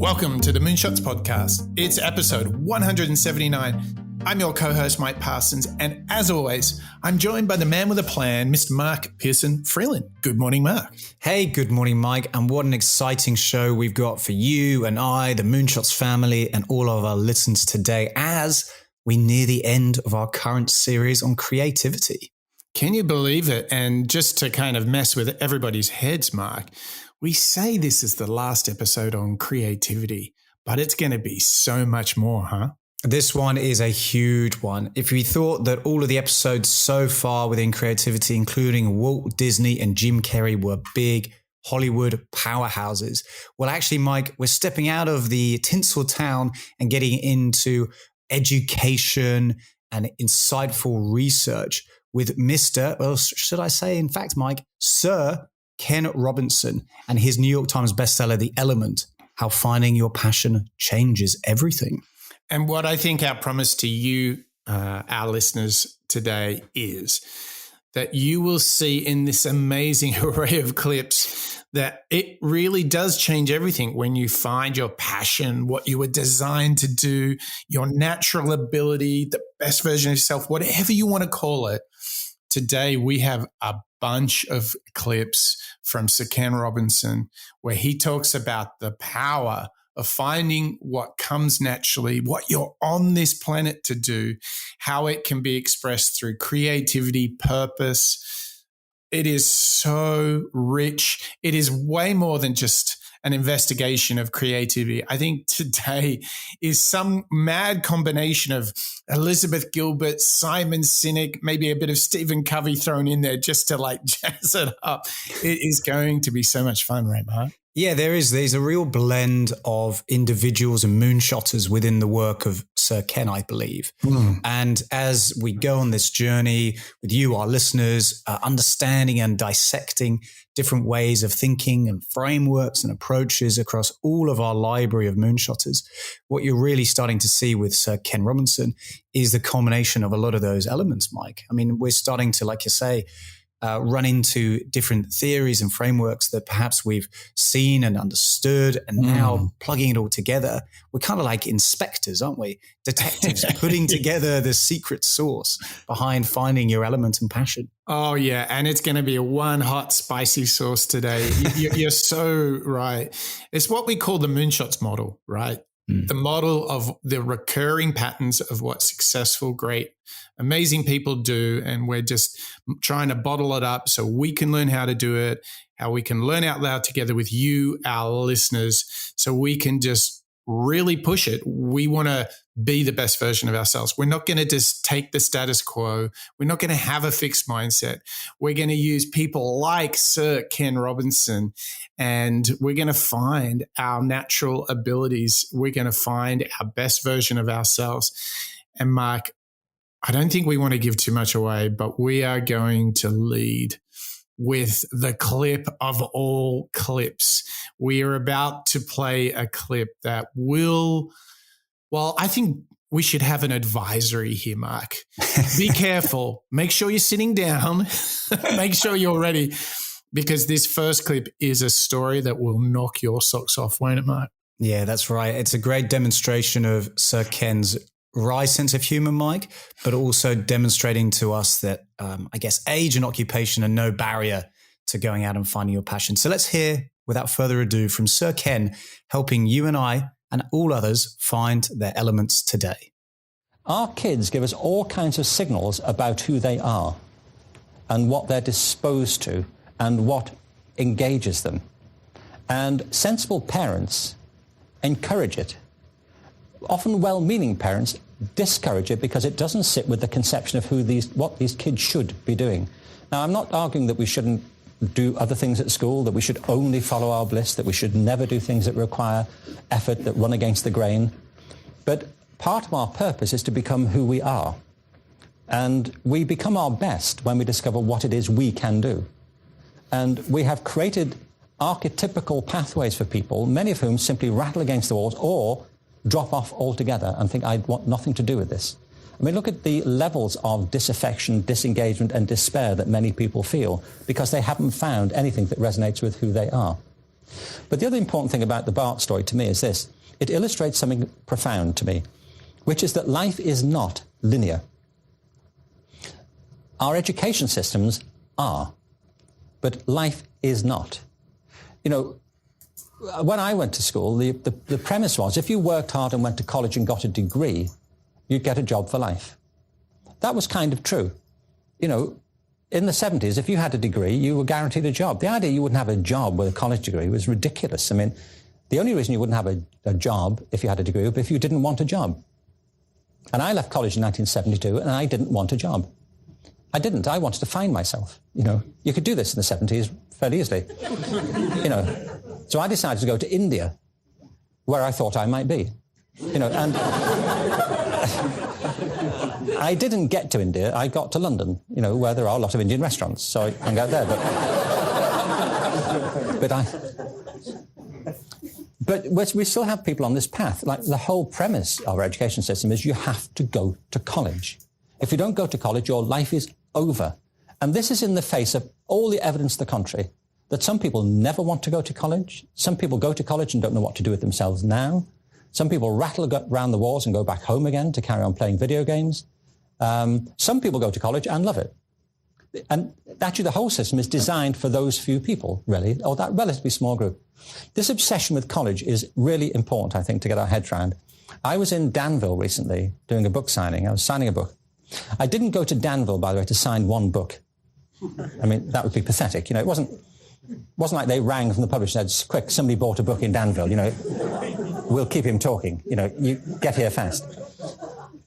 Welcome to the Moonshots Podcast. It's episode 179. I'm your co-host, Mike Parsons, and as always, I'm joined by the man with a plan, Mr. Mark Pearson Freeland. Good morning, Mark. Hey, good morning, Mike, and what an exciting show we've got for you and I, the Moonshots family, and all of our listeners today as we near the end of our current series on creativity. Can you believe it? And just to kind of mess with everybody's heads, Mark, we say this is the last episode on creativity, but it's going to be so much more, huh? This one is a huge one. If we thought that all of the episodes so far within creativity, including Walt Disney and Jim Carrey, were big Hollywood powerhouses, well, actually, Mike, we're stepping out of the tinsel town and getting into education and insightful research with Mr., well, should I say, in fact, Mike, Sir Ken Robinson and his New York Times bestseller, The Element, How Finding Your Passion Changes Everything. And what I think our promise to you, our listeners today, is that you will see in this amazing array of clips that it really does change everything when you find your passion, what you were designed to do, your natural ability, the best version of yourself, whatever you want to call it. Today, we have a bunch of clips from Sir Ken Robinson where he talks about the power of finding what comes naturally, what you're on this planet to do, how it can be expressed through creativity, purpose. It is so rich. It is way more than just an investigation of creativity. I think today is some mad combination of Elizabeth Gilbert, Simon Sinek, maybe a bit of Stephen Covey thrown in there just to like jazz it up. It is going to be so much fun, right, Mark? Yeah, there's a real blend of individuals and moonshotters within the work of Sir Ken, I believe. And as we go on this journey with you, our listeners, understanding and dissecting different ways of thinking and frameworks and approaches across all of our library of moonshotters, what you're really starting to see with Sir Ken Robinson is the culmination of a lot of those elements, Mike. I mean, we're starting to, like you say, run into different theories and frameworks that perhaps we've seen and understood, and now plugging it all together, we're kind of like inspectors, aren't we? Detectives putting together the secret sauce behind finding your element and passion. Oh, yeah. And it's going to be a one hot, spicy sauce today. You're so right. It's what we call the Moonshots model, right? The model of the recurring patterns of what successful, great, amazing people do. And we're just trying to bottle it up so we can learn how to do it, how we can learn out loud together with you, our listeners, so we can just really push it. We want to be the best version of ourselves. We're not going to just take the status quo. We're not going to have a fixed mindset. We're going to use people like Sir Ken Robinson, and we're going to find our natural abilities. We're going to find our best version of ourselves. And Mark, I don't think we want to give too much away, but we are going to lead with the clip of all clips. We are about to play a clip that will, well, I think we should have an advisory here, Mark. Be careful. Make sure you're sitting down. Make sure you're ready, because this first clip is a story that will knock your socks off, won't it, Mark? Yeah, that's right. It's a great demonstration of Sir Ken's wry sense of humor, Mike, but also demonstrating to us that, I guess, age and occupation are no barrier to going out and finding your passion. So let's hear, without further ado, from Sir Ken, helping you and I and all others find their elements today. Our kids give us all kinds of signals about who they are and what they're disposed to and what engages them. And sensible parents encourage it. Often well-meaning parents discourage it because it doesn't sit with the conception of what these kids should be doing. Now, I'm not arguing that we shouldn't do other things at school, that we should only follow our bliss, that we should never do things that require effort, that run against the grain. But part of our purpose is to become who we are. And we become our best when we discover what it is we can do. And we have created archetypical pathways for people, many of whom simply rattle against the walls or drop off altogether and think, I want nothing to do with this. I mean, look at the levels of disaffection, disengagement and despair that many people feel because they haven't found anything that resonates with who they are. But the other important thing about the Bart story to me is this. It illustrates something profound to me, which is that life is not linear. Our education systems are, but life is not. You know, when I went to school, the premise was if you worked hard and went to college and got a degree, you'd get a job for life. That was kind of true. You know, in the 70s, if you had a degree, you were guaranteed a job. The idea you wouldn't have a job with a college degree was ridiculous. I mean, the only reason you wouldn't have a job if you had a degree would be if you didn't want a job. And I left college in 1972 and I didn't want a job. I didn't. I wanted to find myself. You know, you could do this in the 70s fairly easily. You know, so I decided to go to India, where I thought I might be. You know, and I didn't get to India. I got to London, you know, where there are a lot of Indian restaurants. So I hung out there. But we still have people on this path. Like the whole premise of our education system is you have to go to college. If you don't go to college, your life is over. And this is in the face of all the evidence to the contrary, that some people never want to go to college. Some people go to college and don't know what to do with themselves now. Some people rattle around the walls and go back home again to carry on playing video games. Some people go to college and love it. And actually the whole system is designed for those few people, really, or that relatively small group. This obsession with college is really important, I think, to get our heads around. I was in Danville recently doing a book signing. I was signing a book. I didn't go to Danville, by the way, to sign one book. I mean, that would be pathetic. You know, it wasn't like they rang from the publisher and said, quick, somebody bought a book in Danville, you know, we'll keep him talking, you know, you get here fast.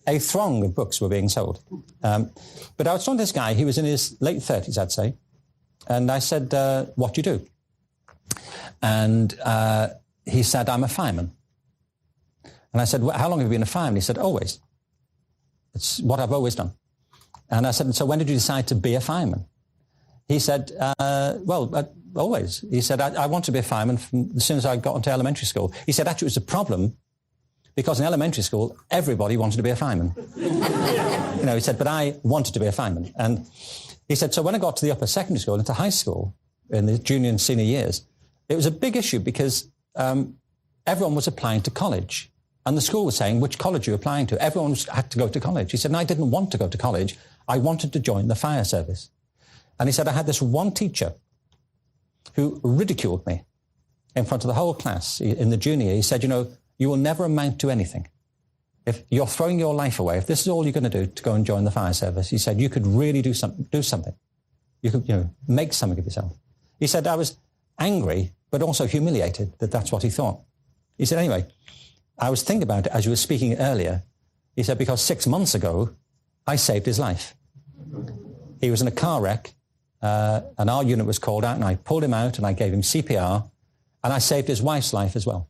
A throng of books were being sold. But I was talking to this guy, he was in his late 30s, I'd say, and I said, what do you do? And he said, I'm a fireman. And I said, well, how long have you been a fireman? He said, always. It's what I've always done. And I said, so when did you decide to be a fireman? He said, always. He said, I wanted to be a fireman from as soon as I got into elementary school. He said, actually, it was a problem because in elementary school, everybody wanted to be a fireman. You know, he said, but I wanted to be a fireman. And he said, so when I got to the upper secondary school, into high school, in the junior and senior years, it was a big issue because everyone was applying to college. And the school was saying, which college are you applying to? Everyone had to go to college. He said, and I didn't want to go to college. I wanted to join the fire service. And he said, I had this one teacher who ridiculed me in front of the whole class in the junior year. He said, you know, you will never amount to anything. If you're throwing your life away, if this is all you're going to do to go and join the fire service, he said, you could really do something. You could, you know, make something of yourself. He said, I was angry, but also humiliated that that's what he thought. He said, anyway, I was thinking about it as you were speaking earlier. He said, because 6 months ago, I saved his life. He was in a car wreck, and our unit was called out, and I pulled him out, and I gave him CPR, and I saved his wife's life as well.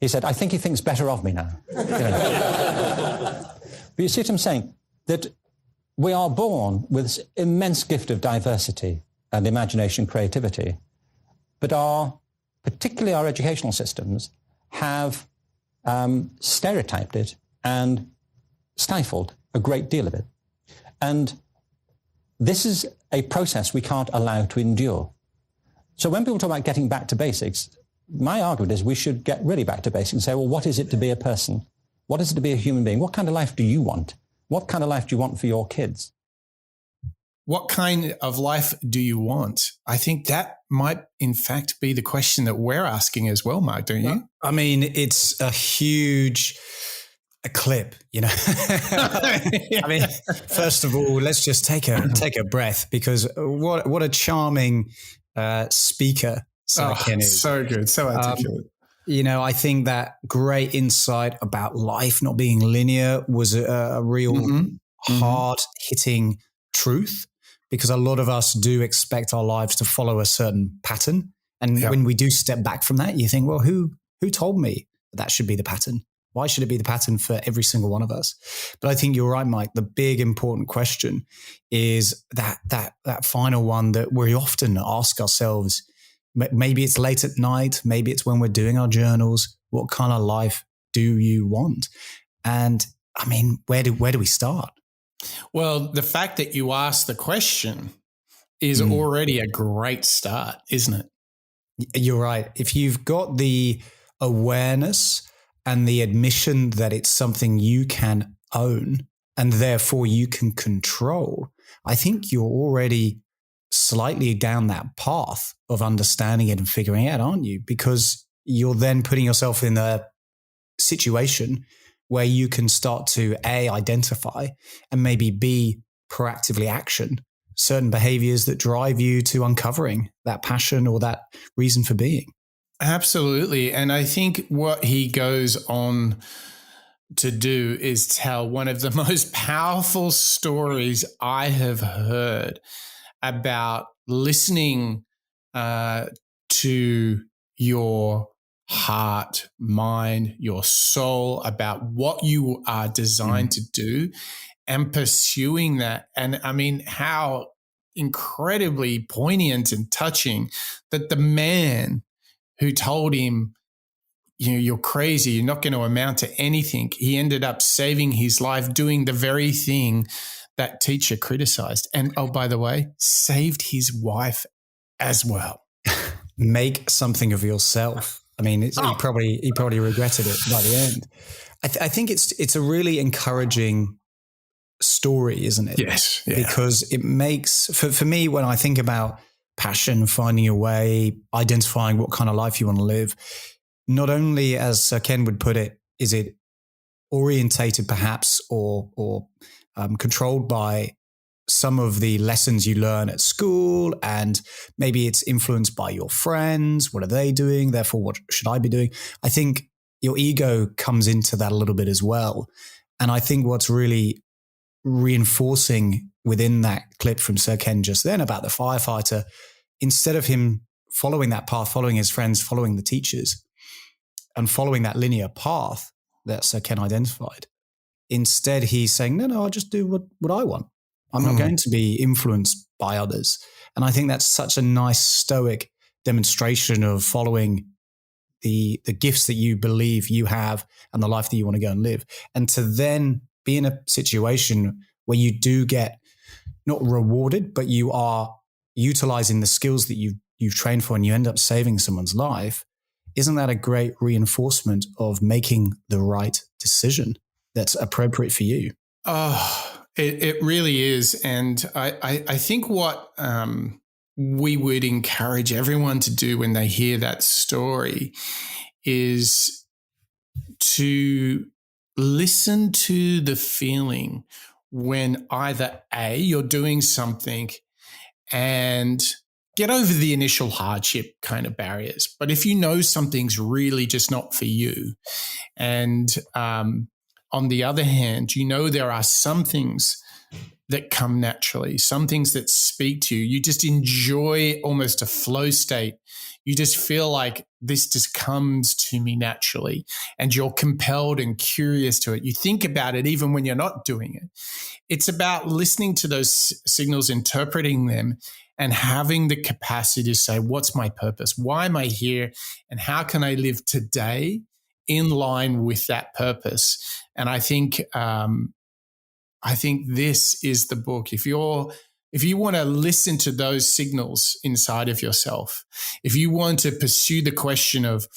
He said, I think he thinks better of me now. You know? But you see what I'm saying? That we are born with this immense gift of diversity and imagination, creativity, but particularly our educational systems have stereotyped it and stifled a great deal of it. And this is a process we can't allow to endure. So when people talk about getting back to basics, my argument is we should get really back to basics and say, well, what is it to be a person? What is it to be a human being? What kind of life do you want? What kind of life do you want for your kids? What kind of life do you want? I think that might, in fact, be the question that we're asking as well, Mark, don't you? I mean, it's a huge clip, you know. I mean, first of all, let's just take a breath, because what a charming speaker Ken is. So good, so articulate. You know, I think that great insight about life not being linear was a real hard-hitting truth, because a lot of us do expect our lives to follow a certain pattern. And when we do step back from that, you think, well, who told me that should be the pattern? Why should it be the pattern for every single one of us? But I think you're right, Mike. The big important question is that final one that we often ask ourselves. Maybe it's late at night. Maybe it's when we're doing our journals. What kind of life do you want? And I mean, where do we start? Well, the fact that you asked the question is already a great start, isn't it? You're right. If you've got the awareness and the admission that it's something you can own and therefore you can control, I think you're already slightly down that path of understanding it and figuring it out, aren't you? Because you're then putting yourself in a situation where you can start to A, identify, and maybe B, proactively action certain behaviors that drive you to uncovering that passion or that reason for being. Absolutely. And I think what he goes on to do is tell one of the most powerful stories I have heard about listening to your heart, mind, your soul, about what you are designed to do and pursuing that. And I mean, how incredibly poignant and touching that the man who told him, you know, you're crazy, you're not going to amount to anything, he ended up saving his life doing the very thing that teacher criticized. And oh, by the way, saved his wife as well. Make something of yourself. I mean, he probably regretted it by the end. I think it's a really encouraging story, isn't it? Yes. Yeah. Because it makes, for me, when I think about passion, finding a way, identifying what kind of life you want to live, not only, as Sir Ken would put it, is it orientated perhaps or controlled by some of the lessons you learn at school, and maybe it's influenced by your friends. What are they doing? Therefore, what should I be doing? I think your ego comes into that a little bit as well. And I think what's really reinforcing within that clip from Sir Ken just then about the firefighter, instead of him following that path, following his friends, following the teachers, and following that linear path that Sir Ken identified, instead he's saying, no, I'll just do what I want. I'm not going to be influenced by others. And I think that's such a nice stoic demonstration of following the gifts that you believe you have and the life that you want to go and live. And to then be in a situation where you do get not rewarded, but you are utilizing the skills that you've trained for and you end up saving someone's life. Isn't that a great reinforcement of making the right decision that's appropriate for you? Oh, it really is. And I think what we would encourage everyone to do when they hear that story is to listen to the feeling when either A, you're doing something and get over the initial hardship kind of barriers. But if you know something's really just not for you, and on the other hand, you know there are some things that come naturally, some things that speak to you. You just enjoy almost a flow state. You just feel like this just comes to me naturally, and you're compelled and curious to it. You think about it even when you're not doing it. It's about listening to those signals, interpreting them, and having the capacity to say, what's my purpose? Why am I here? And how can I live today in line with that purpose? And I think this is the book. If you want to listen to those signals inside of yourself, if you want to pursue the question of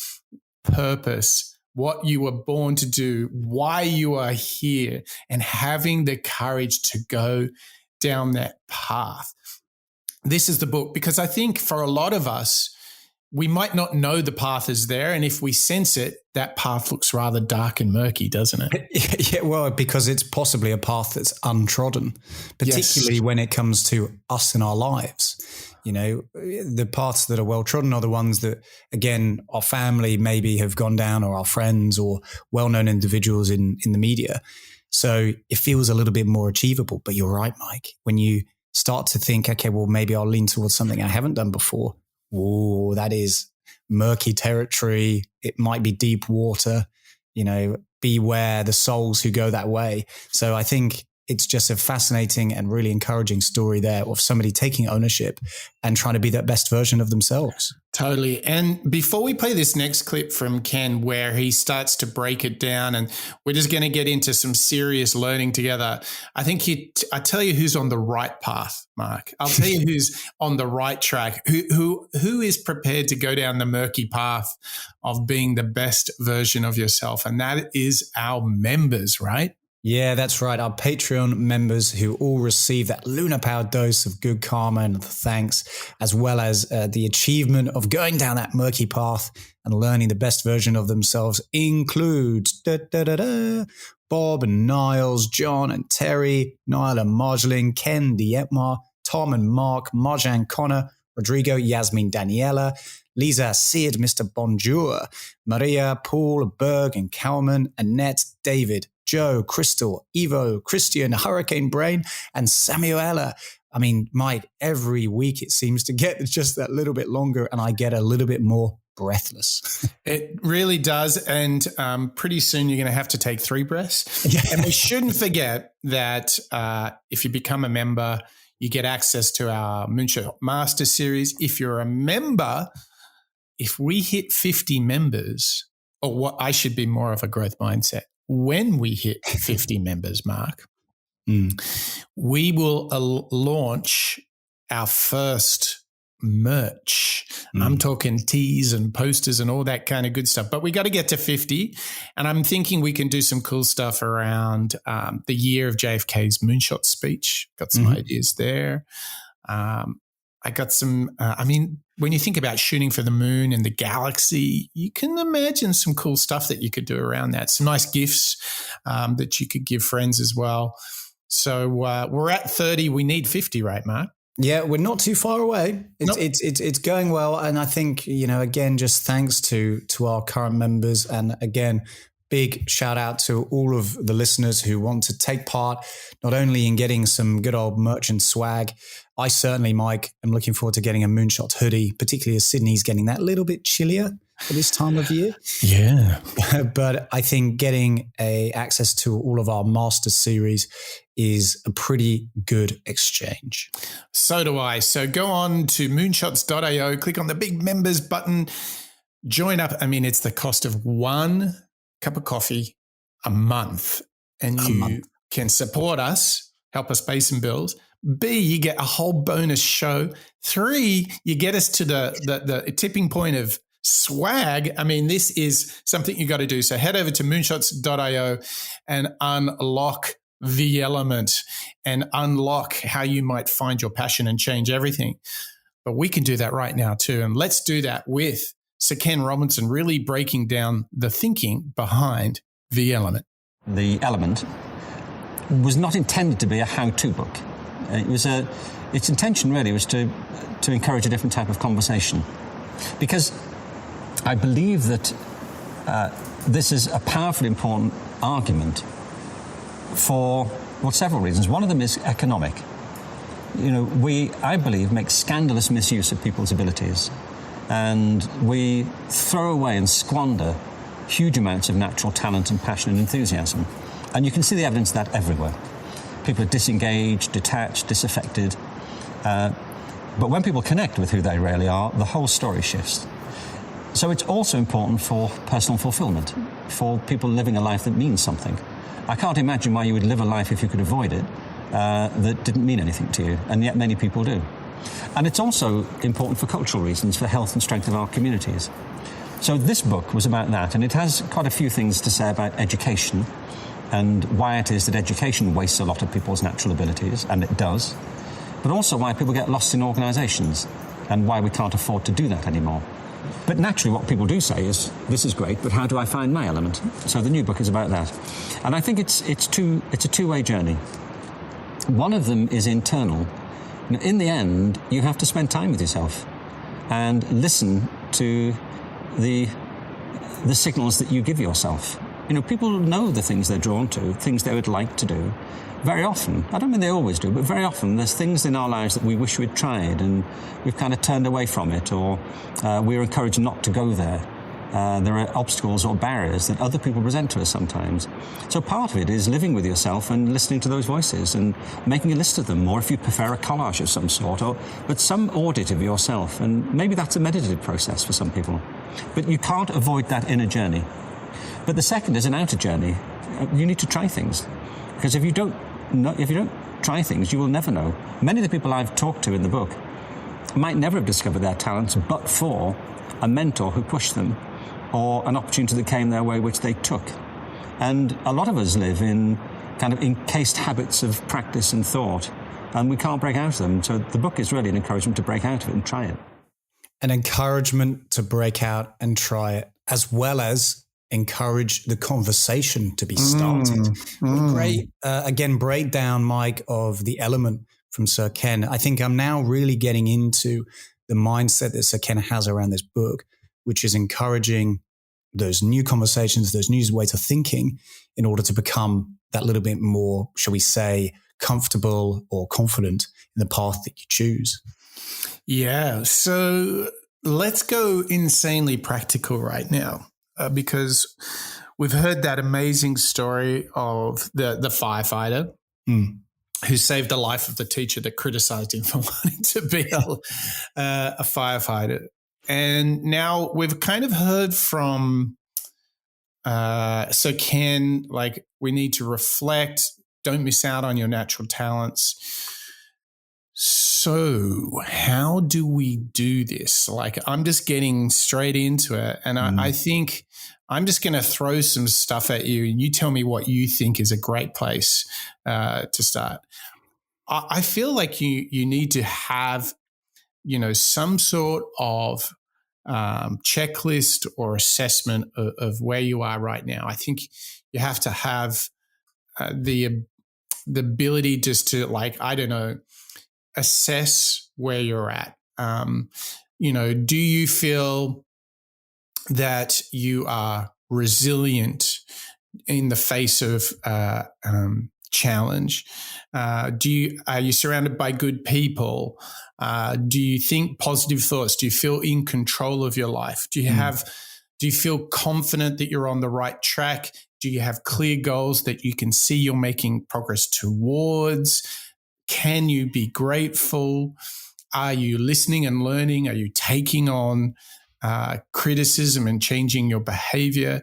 purpose, what you were born to do, why you are here, and having the courage to go down that path, this is the book. Because I think for a lot of us, we might not know the path is there. And if we sense it, that path looks rather dark and murky, doesn't it? Yeah, well, because it's possibly a path that's untrodden, particularly when it comes to us in our lives. You know, the paths that are well-trodden are the ones that, again, our family maybe have gone down, or our friends, or well-known individuals in the media. So it feels a little bit more achievable. But you're right, Mike. When you start to think, okay, well, maybe I'll lean towards something I haven't done before. Oh, that is murky territory. It might be deep water. You know, beware the souls who go that way. So I think it's just a fascinating and really encouraging story there of somebody taking ownership and trying to be that best version of themselves. Totally. And before we play this next clip from Ken, where he starts to break it down, and we're just going to get into some serious learning together, I think I tell you who's on the right path, Mark. I'll tell you who's on the right track, who is prepared to go down the murky path of being the best version of yourself. And that is our members, right? Yeah, that's right. Our Patreon members who all receive that lunar-powered dose of good karma and the thanks, as well as the achievement of going down that murky path and learning the best version of themselves includes Bob and Niles, John and Terry, Niall and Marjolaine, Ken Dietmar, Tom and Mark, Marjan Connor, Rodrigo, Yasmin Daniela, Lisa, Sid, Mr. Bonjour, Maria, Paul, Berg and Cowman, Annette, David, Joe, Crystal, Evo, Christian, Hurricane Brain, and Samuela. I mean, Mike, every week it seems to get just that little bit longer and I get a little bit more breathless. It really does. And pretty soon you're going to have to take 3 breaths. Yeah. And we shouldn't forget that if you become a member, you get access to our Moonshot Master Series. If you're a member, if we hit 50 members, or what I should be more of a growth mindset, when we hit 50 members, Mark, we will launch our first merch. I'm talking tees and posters and all that kind of good stuff. But we got to get to 50. And I'm thinking we can do some cool stuff around the year of JFK's moonshot speech. Got some ideas there. I got some, when you think about shooting for the moon and the galaxy, you can imagine some cool stuff that you could do around that. Some nice gifts that you could give friends as well. So we're at 30. We need 50, right, Mark? Yeah, we're not too far away. It's going well. And I think, again, just thanks to our current members. And again, big shout out to all of the listeners who want to take part, not only in getting some good old merch and swag. I certainly, Mike, am looking forward to getting a Moonshot hoodie, particularly as Sydney's getting that little bit chillier for this time of year. Yeah. But I think getting access to all of our Master Series is a pretty good exchange. So do I. So go on to moonshots.io, click on the big members button, join up. I mean, it's the cost of 1 cup of coffee a month, and you can support us, help us pay some bills. B, you get a whole bonus show. 3, you get us to the tipping point of swag. I mean, this is something you got to do. So head over to moonshots.io and unlock the element and unlock how you might find your passion and change everything. But we can do that right now too. And let's do that with Sir Ken Robinson, really breaking down the thinking behind the element. The element was not intended to be a how-to book. Its intention really was to encourage a different type of conversation, because I believe that this is a powerfully important argument for several reasons. One of them is economic. We, I believe, make scandalous misuse of people's abilities, and we throw away and squander huge amounts of natural talent and passion and enthusiasm. And you can see the evidence of that everywhere. People are disengaged, detached, disaffected. But when people connect with who they really are, the whole story shifts. So it's also important for personal fulfillment, for people living a life that means something. I can't imagine why you would live a life, if you could avoid it, that didn't mean anything to you, and yet many people do. And it's also important for cultural reasons, for health and strength of our communities. So this book was about that, and it has quite a few things to say about education and why it is that education wastes a lot of people's natural abilities, and it does, but also why people get lost in organisations and why we can't afford to do that anymore. But naturally what people do say is, this is great, but how do I find my element? So the new book is about that. And I think it's a two-way journey. One of them is internal. In the end, you have to spend time with yourself and listen to the signals that you give yourself. People know the things they're drawn to, things they would like to do. Very often, I don't mean they always do, but very often there's things in our lives that we wish we'd tried and we've kind of turned away from it, or we're encouraged not to go there. there are obstacles or barriers that other people present to us sometimes. So part of it is living with yourself and listening to those voices and making a list of them, or if you prefer, a collage of some sort, but some audit of yourself. And maybe that's a meditative process for some people. But you can't avoid that inner journey. But the second is an outer journey. You need to try things. Because if you don't try things, you will never know. Many of the people I've talked to in the book might never have discovered their talents but for a mentor who pushed them, or an opportunity that came their way which they took. And a lot of us live in kind of encased habits of practice and thought, and we can't break out of them. So the book is really an encouragement to break out of it and try it. An encouragement to break out and try it, as well as encourage the conversation to be started. Great, again, breakdown, Mike, of the element from Sir Ken. I think I'm now really getting into the mindset that Sir Ken has around this book, which is encouraging those new conversations, those new ways of thinking, in order to become that little bit more, shall we say, comfortable or confident in the path that you choose. Yeah. So let's go insanely practical right now, because we've heard that amazing story of the firefighter who saved the life of the teacher that criticized him for wanting to be a firefighter. And now we've kind of heard from Sir Ken, like, we need to reflect, don't miss out on your natural talents. So how do we do this? Like, I'm just getting straight into it. And I think I'm just going to throw some stuff at you, and you tell me what you think is a great place to start. I feel like you need to have, some sort of checklist or assessment of where you are right now. I think you have to have the ability just to, like, I don't know, assess where you're at. Do you feel that you are resilient in the face of challenge? Are you surrounded by good people? Do you think positive thoughts? Do you feel in control of your life? Do you feel confident that you're on the right track? Do you have clear goals that you can see you're making progress towards? Can you be grateful? Are you listening and learning? Are you taking on criticism and changing your behavior?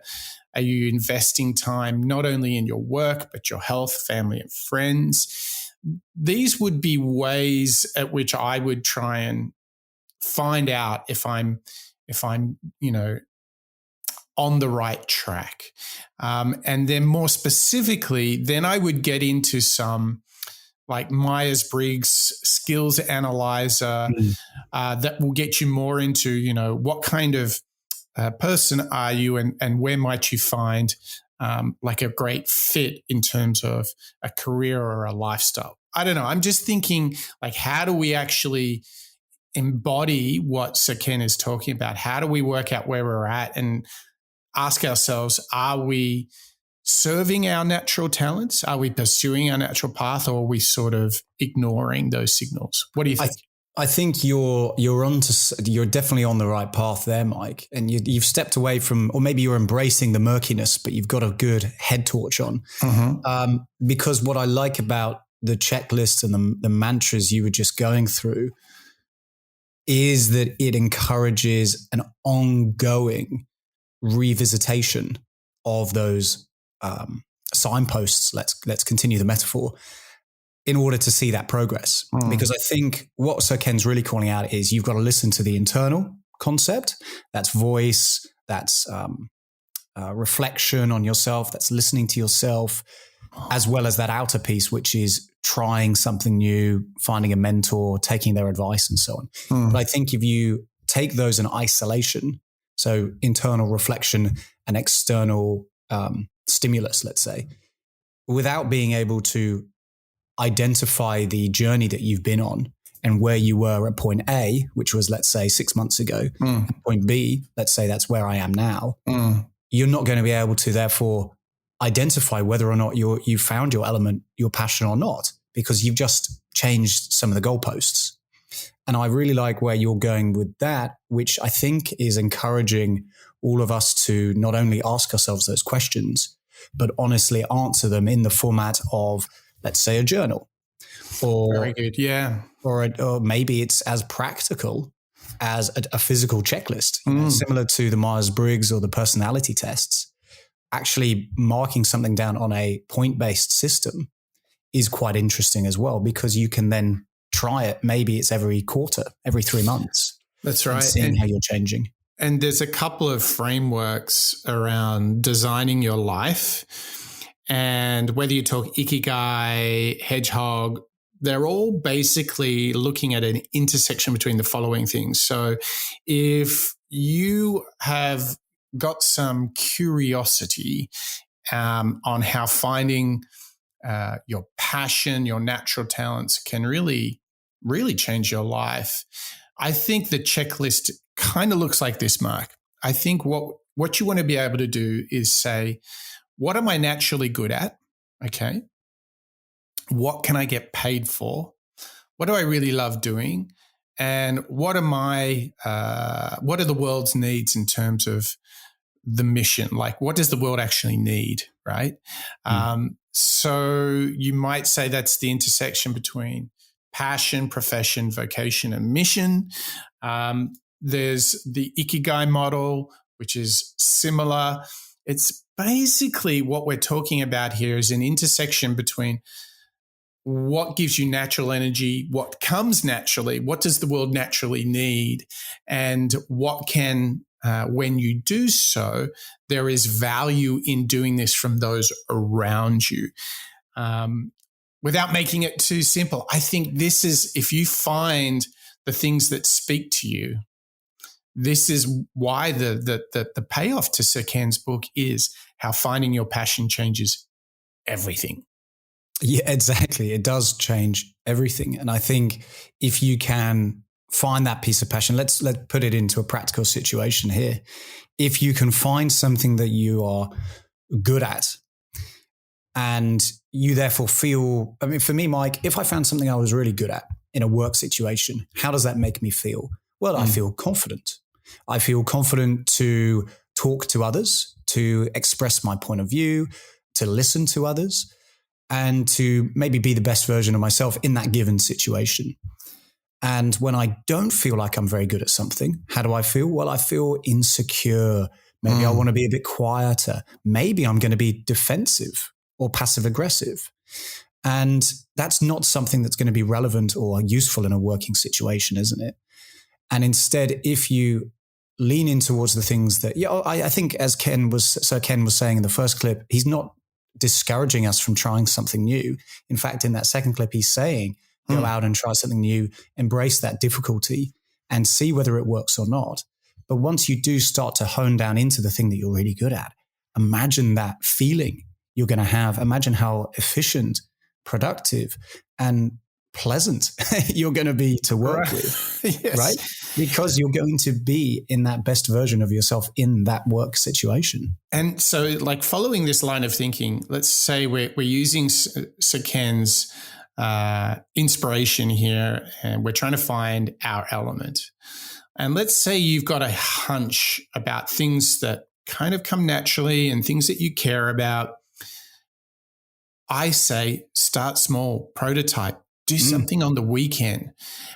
Are you investing time not only in your work, but your health, family, and friends? These would be ways at which I would try and find out if I'm on the right track. And then more specifically, then I would get into some like Myers-Briggs skills analyzer that will get you more into, what kind of person are you, and where might you find like a great fit in terms of a career or a lifestyle. I don't know. I'm just thinking, like, how do we actually embody what Sir Ken is talking about? How do we work out where we're at and ask ourselves, are we serving our natural talents? Are we pursuing our natural path, or are we sort of ignoring those signals? What do you think? I think you're definitely on the right path there, Mike. And you've stepped away from, or maybe you're embracing the murkiness, but you've got a good head torch on. Because what I like about the checklist and the mantras you were just going through is that it encourages an ongoing revisitation of those signposts. Let's continue the metaphor, in order to see that progress. Because I think what Sir Ken's really calling out is you've got to listen to the internal concept. That's voice, that's reflection on yourself, that's listening to yourself, as well as that outer piece, which is trying something new, finding a mentor, taking their advice and so on. But I think if you take those in isolation, so internal reflection and external stimulus, let's say, without being able to identify the journey that you've been on and where you were at point A, which was, let's say, 6 months ago, and point B, let's say that's where I am now, you're not going to be able to therefore identify whether or not you found your element, your passion or not, because you've just changed some of the goalposts. And I really like where you're going with that, which I think is encouraging all of us to not only ask ourselves those questions, but honestly answer them in the format of, let's say, a journal. Or, very good, yeah. Or maybe it's as practical as a physical checklist, similar to the Myers-Briggs or the personality tests. Actually marking something down on a point-based system is quite interesting as well, because you can then try it. Maybe it's every quarter, every 3 months. That's right. Seeing how you're changing. And there's a couple of frameworks around designing your life. And whether you talk Ikigai, Hedgehog, they're all basically looking at an intersection between the following things. So if you have got some curiosity on how finding your passion, your natural talents can really, really change your life, I think the checklist kind of looks like this, Mark. I think what you want to be able to do is say, what am I naturally good at? Okay. What can I get paid for? What do I really love doing? And what are the world's needs in terms of the mission? Like, what does the world actually need, right? So you might say that's the intersection between passion, profession, vocation, and mission. There's the Ikigai model, which is similar. It's basically what we're talking about here is an intersection between what gives you natural energy, what comes naturally, what does the world naturally need, and what can, when you do so, there is value in doing this from those around you. Without making it too simple, I think this is, if you find the things that speak to you, this is why the payoff to Sir Ken's book is how finding your passion changes everything. Yeah, exactly. It does change everything. And I think if you can find that piece of passion, let's put it into a practical situation here. If you can find something that you are good at and you therefore feel, I mean, for me, Mike, if I found something I was really good at in a work situation, how does that make me feel? Well, I feel confident. I feel confident to talk to others, to express my point of view, to listen to others, and to maybe be the best version of myself in that given situation. And when I don't feel like I'm very good at something, how do I feel? Well, I feel insecure. Maybe I want to be a bit quieter. Maybe I'm going to be defensive or passive aggressive. And that's not something that's going to be relevant or useful in a working situation, isn't it? And instead, if you lean in towards the things that, I think as Sir Ken was saying in the first clip, he's not discouraging us from trying something new. In fact, in that second clip, he's saying, go out and try something new, embrace that difficulty and see whether it works or not. But once you do start to hone down into the thing that you're really good at, imagine that feeling you're going to have. Imagine how efficient, productive, and pleasant you're going to be to work with, yes. Right? Because you're going to be in that best version of yourself in that work situation. And so, like, following this line of thinking, let's say we're using Sir Ken's inspiration here, and we're trying to find our element. And let's say you've got a hunch about things that kind of come naturally and things that you care about. I say start small, prototype. Do something on the weekend.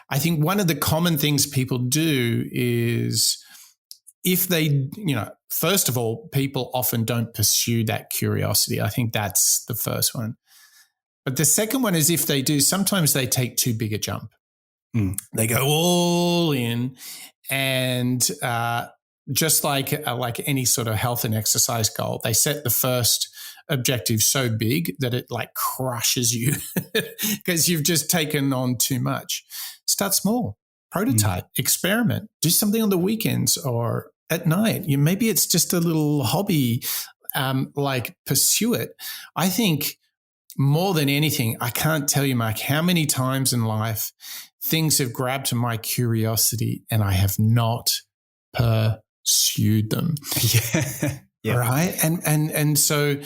I think one of the common things people do is if they, first of all, people often don't pursue that curiosity. I think that's the first one. But the second one is if they do, sometimes they take too big a jump. They go all in and just like any sort of health and exercise goal, they set the first objective so big that it like crushes you because you've just taken on too much. Start small, prototype, experiment, do something on the weekends or at night. Maybe it's just a little hobby, pursue it. I think more than anything, I can't tell you, Mark, how many times in life things have grabbed to my curiosity and I have not pursued them. Yeah. Right. And so,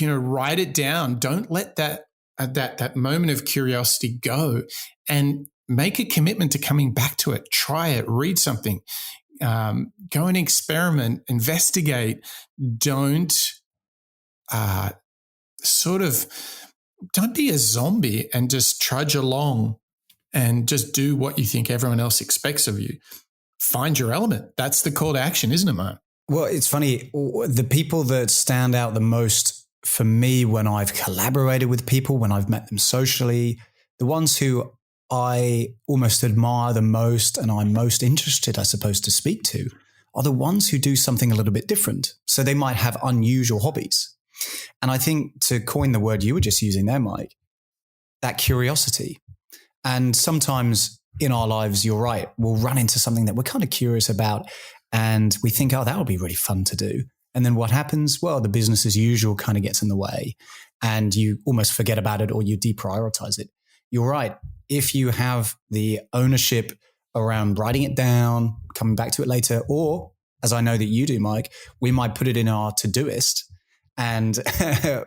write it down. Don't let that moment of curiosity go and make a commitment to coming back to it. Try it, read something, Go and experiment, investigate. Don't don't be a zombie and just trudge along and just do what you think everyone else expects of you. Find your element. That's the call to action, isn't it, Mark? Well, it's funny. The people that stand out the most for me when I've collaborated with people, when I've met them socially, the ones who I almost admire the most and I'm most interested, I suppose, to speak to are the ones who do something a little bit different. So they might have unusual hobbies. And I think, to coin the word you were just using there, Mike, that curiosity. And sometimes in our lives, you're right, we'll run into something that we're kind of curious about and we think, oh, that would be really fun to do. And then what happens? Well, the business as usual kind of gets in the way and you almost forget about it or you deprioritize it. You're right. If you have the ownership around writing it down, coming back to it later, or as I know that you do, Mike, we might put it in our to-doist and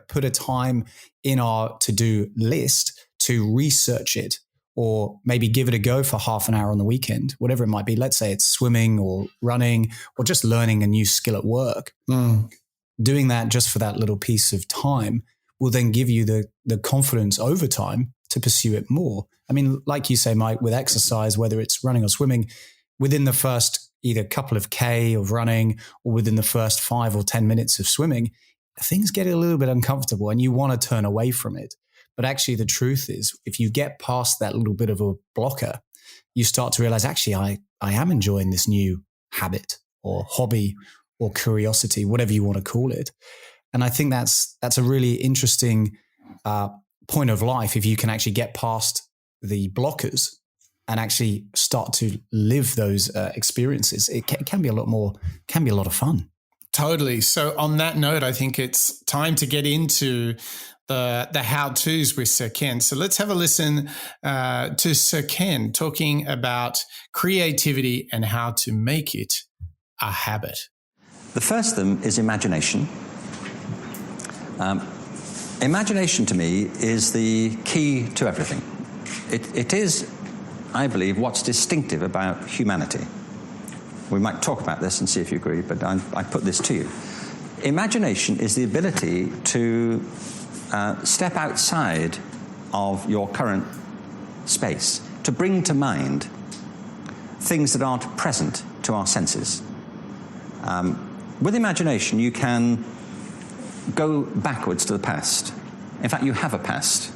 put a time in our to-do list to research it, or maybe give it a go for half an hour on the weekend, whatever it might be. Let's say it's swimming or running or just learning a new skill at work. Doing that just for that little piece of time will then give you the confidence over time to pursue it more. I mean, like you say, Mike, with exercise, whether it's running or swimming, within the first either couple of K of running or within the first 5 or 10 minutes of swimming, things get a little bit uncomfortable and you want to turn away from it. But actually, the truth is, if you get past that little bit of a blocker, you start to realize, actually, I am enjoying this new habit or hobby or curiosity, whatever you want to call it. And I think that's a really interesting point of life if you can actually get past the blockers and actually start to live those experiences. It can be a lot of fun. Totally. So on that note, I think it's time to get into the how-tos with Sir Ken. So let's have a listen to Sir Ken talking about creativity and how to make it a habit. The first of them is imagination. Imagination to me is the key to everything. It is, I believe, what's distinctive about humanity. We might talk about this and see if you agree, but I put this to you. Imagination is the ability to step outside of your current space, to bring to mind things that aren't present to our senses. With imagination, you can go backwards to the past. In fact, you have a past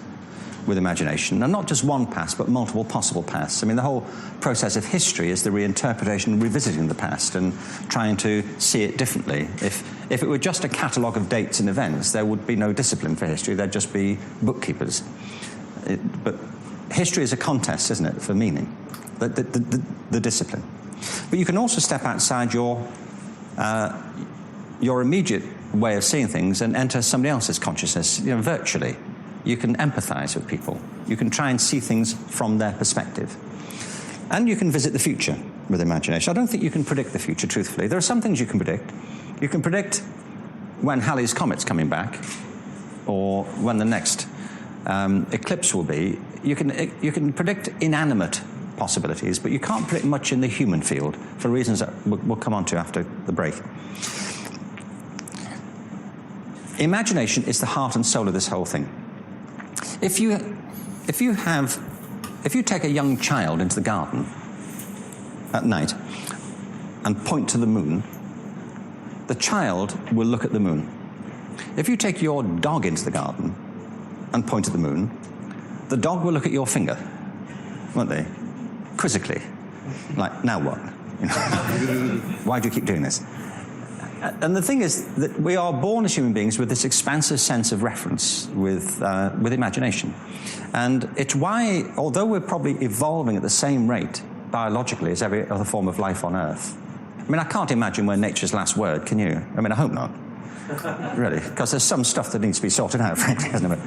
with imagination, and not just one past, but multiple possible pasts. I mean, the whole process of history is the reinterpretation and revisiting the past and trying to see it differently. If it were just a catalogue of dates and events, there would be no discipline for history. There'd just be bookkeepers. But history is a contest, isn't it, for meaning, the discipline. But you can also step outside your immediate way of seeing things and enter somebody else's consciousness, virtually. You can empathize with people. You can try and see things from their perspective. And you can visit the future with imagination. I don't think you can predict the future, truthfully. There are some things you can predict. You can predict when Halley's Comet's coming back or when the next eclipse will be. You can predict inanimate possibilities, but you can't predict much in the human field for reasons that we'll come on to after the break. Imagination is the heart and soul of this whole thing. If you take a young child into the garden at night and point to the moon, the child will look at the moon. If you take your dog into the garden and point at the moon, the dog will look at your finger, won't they? Quizzically. Like, now what? Why do you keep doing this? And the thing is that we are born as human beings with this expansive sense of reference with imagination. And it's why, although we're probably evolving at the same rate biologically as every other form of life on Earth, I mean, I can't imagine we're nature's last word, can you? I mean, I hope not. Really, because there's some stuff that needs to be sorted out, frankly, hasn't it?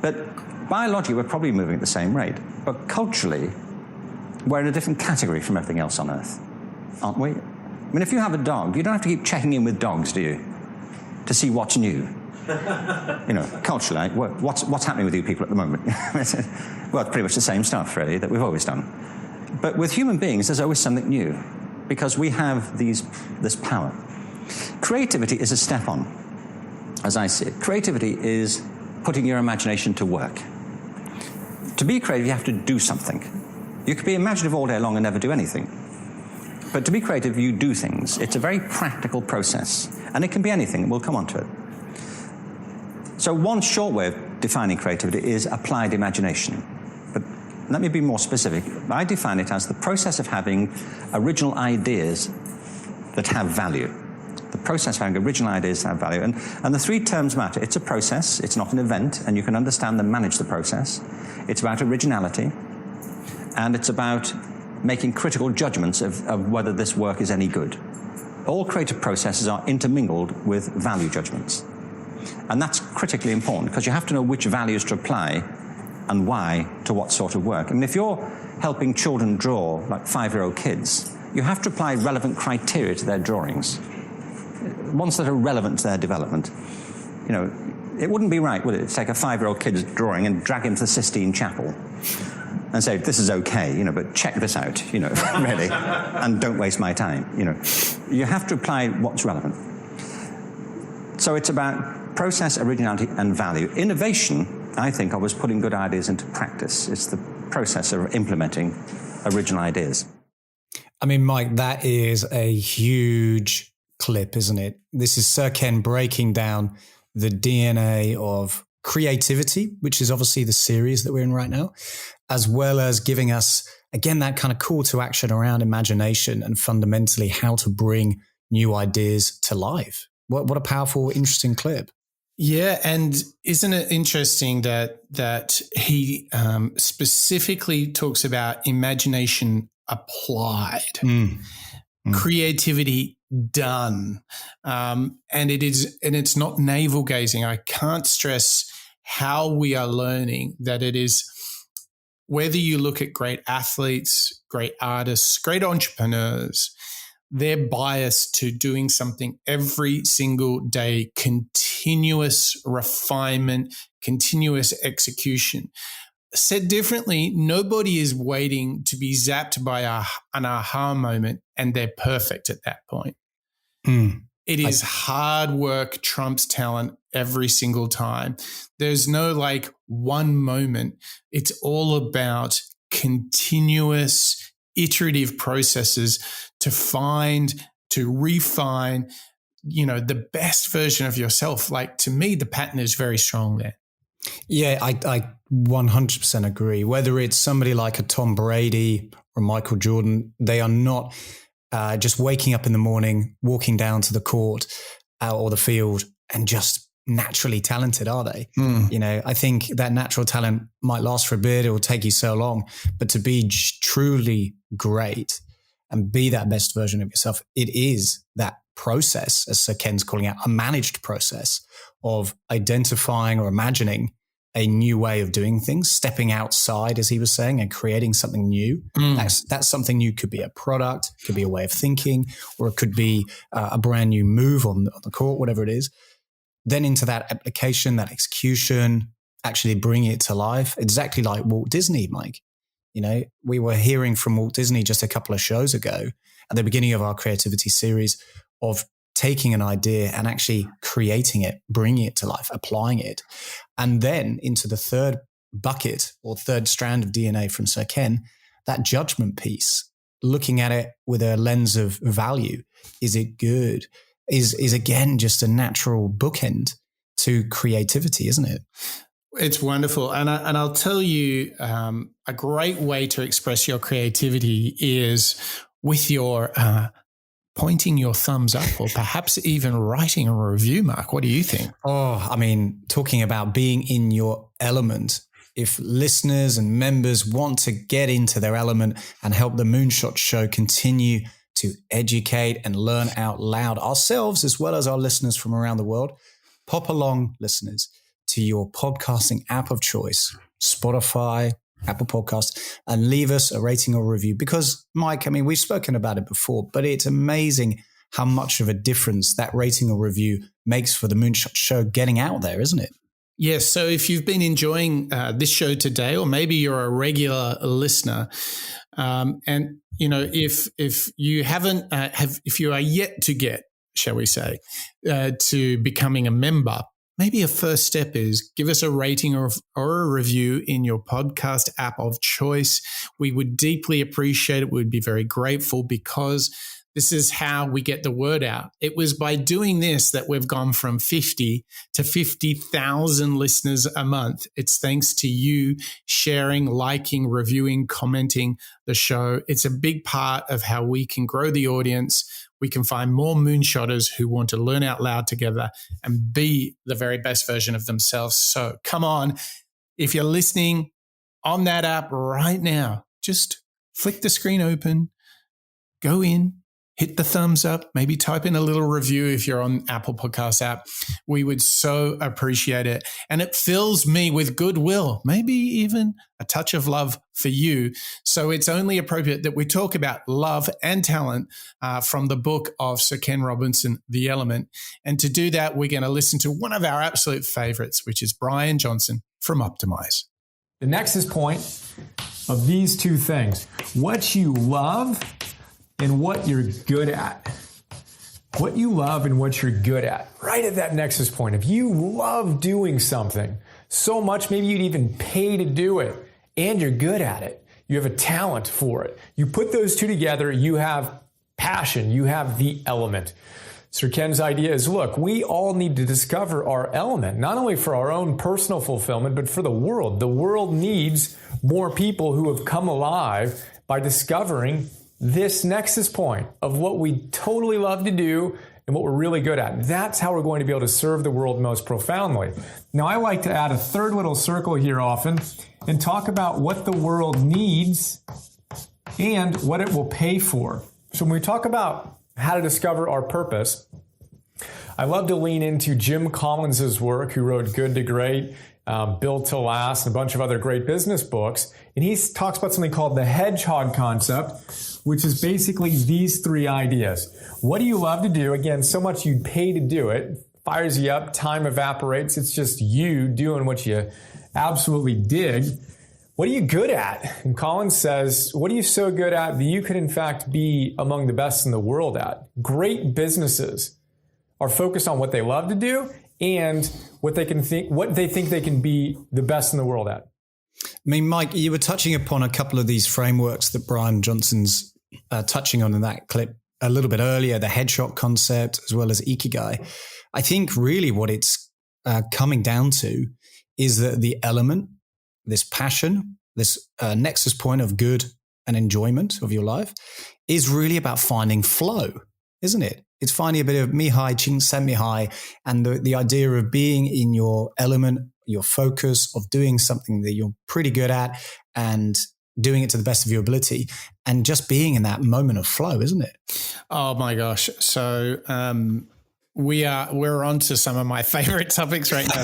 But biologically, we're probably moving at the same rate. But culturally, we're in a different category from everything else on Earth, aren't we? I mean, if you have a dog, you don't have to keep checking in with dogs, do you? To see what's new. Culturally, what's happening with you people at the moment? Well, it's pretty much the same stuff, really, that we've always done. But with human beings, there's always something new. because we have this power. Creativity is a step on, as I see it. Creativity is putting your imagination to work. To be creative, you have to do something. You could be imaginative all day long and never do anything. But to be creative, you do things. It's a very practical process. And it can be anything. We'll come on to it. So one short way of defining creativity is applied imagination. But let me be more specific. I define it as the process of having original ideas that have value. The process of having original ideas that have value. And the three terms matter. It's a process. It's not an event. And you can understand and manage the process. It's about originality. And it's about making critical judgments of whether this work is any good. All creative processes are intermingled with value judgments. And that's critically important because you have to know which values to apply and why to what sort of work. I mean, if you're helping children draw, like 5-year-old kids, you have to apply relevant criteria to their drawings, ones that are relevant to their development. You know, it wouldn't be right, would it, to take a 5-year-old kid's drawing and drag him to the Sistine Chapel and say, this is okay, you know, but check this out, you know, really, and don't waste my time, you know. You have to apply what's relevant. So it's about process, originality, and value. Innovation, I think, was putting good ideas into practice. It's the process of implementing original ideas. I mean, Mike, that is a huge clip, isn't it? This is Sir Ken breaking down the DNA of creativity, which is obviously the series that we're in right now, as well as giving us, again, that kind of call to action around imagination and fundamentally how to bring new ideas to life. What a powerful, interesting clip. Yeah, and isn't it interesting that he specifically talks about imagination applied, creativity done, and it's not navel gazing. I can't stress how we are learning that it is. Whether you look at great athletes, great artists, great entrepreneurs, they're biased to doing something every single day, continuous refinement, continuous execution. Said differently, nobody is waiting to be zapped by an aha moment and they're perfect at that point. It is hard work trumps talent every single time. There's no like one moment. It's all about continuous iterative processes to find, to refine, you know, the best version of yourself. Like, to me, the pattern is very strong there. Yeah, I 100% agree. Whether it's somebody like a Tom Brady or Michael Jordan, they are not just waking up in the morning, walking down to the court or the field and just naturally talented, are they? You know, I think that natural talent might last for a bit. It will take you so long, but to be truly great and be that best version of yourself, it is that process, as Sir Ken's calling out, a managed process of identifying or imagining a new way of doing things, stepping outside, as he was saying, and creating something new. That's something new. Could be a product, could be a way of thinking, or it could be a brand new move on the court, whatever it is. Then into that application, that execution, actually bring it to life. Exactly like Walt Disney, Mike. You know, we were hearing from Walt Disney just a couple of shows ago at the beginning of our creativity series of taking an idea and actually creating it, bringing it to life, applying it. And then into the third bucket or third strand of DNA from Sir Ken, that judgment piece, looking at it with a lens of value. Is it good? Is again just a natural bookend to creativity, isn't it? It's wonderful. And I'll tell you, a great way to express your creativity is with your pointing your thumbs up or perhaps even writing a review, Mark. What do you think? Oh, I mean, talking about being in your element. If listeners and members want to get into their element and help the Moonshot Show continue to educate and learn out loud ourselves as well as our listeners from around the world, pop along, listeners, to your podcasting app of choice, Spotify, Apple Podcasts, and leave us a rating or review. Because, Mike, I mean, we've spoken about it before, but it's amazing how much of a difference that rating or review makes for the Moonshot Show getting out there, isn't it? Yes. So if you've been enjoying this show today, or maybe you're a regular listener, And if you haven't if you are yet to get, shall we say, to becoming a member, maybe a first step is give us a rating or a review in your podcast app of choice. We would deeply appreciate it. We'd be very grateful, because this is how we get the word out. It was by doing this that we've gone from 50 to 50,000 listeners a month. It's thanks to you sharing, liking, reviewing, commenting the show. It's a big part of how we can grow the audience. We can find more moonshotters who want to learn out loud together and be the very best version of themselves. So come on, if you're listening on that app right now, just flick the screen open, go in, hit the thumbs up, maybe type in a little review if you're on Apple Podcast app. We would so appreciate it. And it fills me with goodwill, maybe even a touch of love for you. So it's only appropriate that we talk about love and talent from the book of Sir Ken Robinson, The Element. And to do that, we're going to listen to one of our absolute favorites, which is Brian Johnson from Optimize. The nexus point of these two things, what you love and what you're good at. What you love and what you're good at. Right at that nexus point. If you love doing something so much, maybe you'd even pay to do it, and you're good at it. You have a talent for it. You put those two together, you have passion, you have the element. Sir Ken's idea is, look, we all need to discover our element, not only for our own personal fulfillment, but for the world. The world needs more people who have come alive by discovering this nexus point of what we totally love to do and what we're really good at. That's how we're going to be able to serve the world most profoundly. Now, I like to add a third little circle here often and talk about what the world needs and what it will pay for. So when we talk about how to discover our purpose, I love to lean into Jim Collins's work, who wrote Good to Great, Built to Last, and a bunch of other great business books. And he talks about something called the Hedgehog Concept, which is basically these three ideas. What do you love to do? Again, so much you'd pay to do it. Fires you up, time evaporates. It's just you doing what you absolutely dig. What are you good at? And Collins says, what are you so good at that you could in fact be among the best in the world at? Great businesses are focused on what they love to do and what they think they can be the best in the world at. I mean, Mike, you were touching upon a couple of these frameworks that Brian Johnson's touching on in that clip a little bit earlier, the Hedgehog Concept as well as Ikigai. I think really what it's coming down to is that the element, this passion, this nexus point of good and enjoyment of your life is really about finding flow, isn't it? It's finding a bit of mihai, csinksamihai, and the idea of being in your element, your focus of doing something that you're pretty good at and doing it to the best of your ability and just being in that moment of flow, isn't it? Oh my gosh. So we're on to some of my favorite topics right now.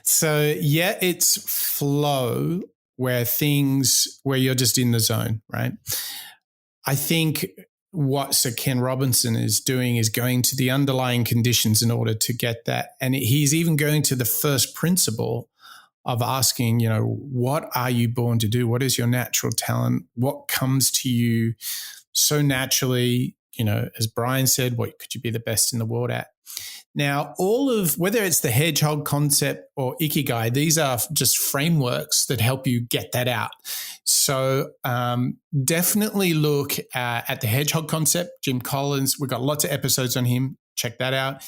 So yeah, it's flow where you're just in the zone, right? I think what Sir Ken Robinson is doing is going to the underlying conditions in order to get that. And he's even going to the first principle of asking, what are you born to do? What is your natural talent? What comes to you so naturally? As Brian said, what could you be the best in the world at? Now, whether it's the Hedgehog Concept or Ikigai, these are just frameworks that help you get that out. So definitely look at the Hedgehog Concept, Jim Collins. We've got lots of episodes on him. Check that out.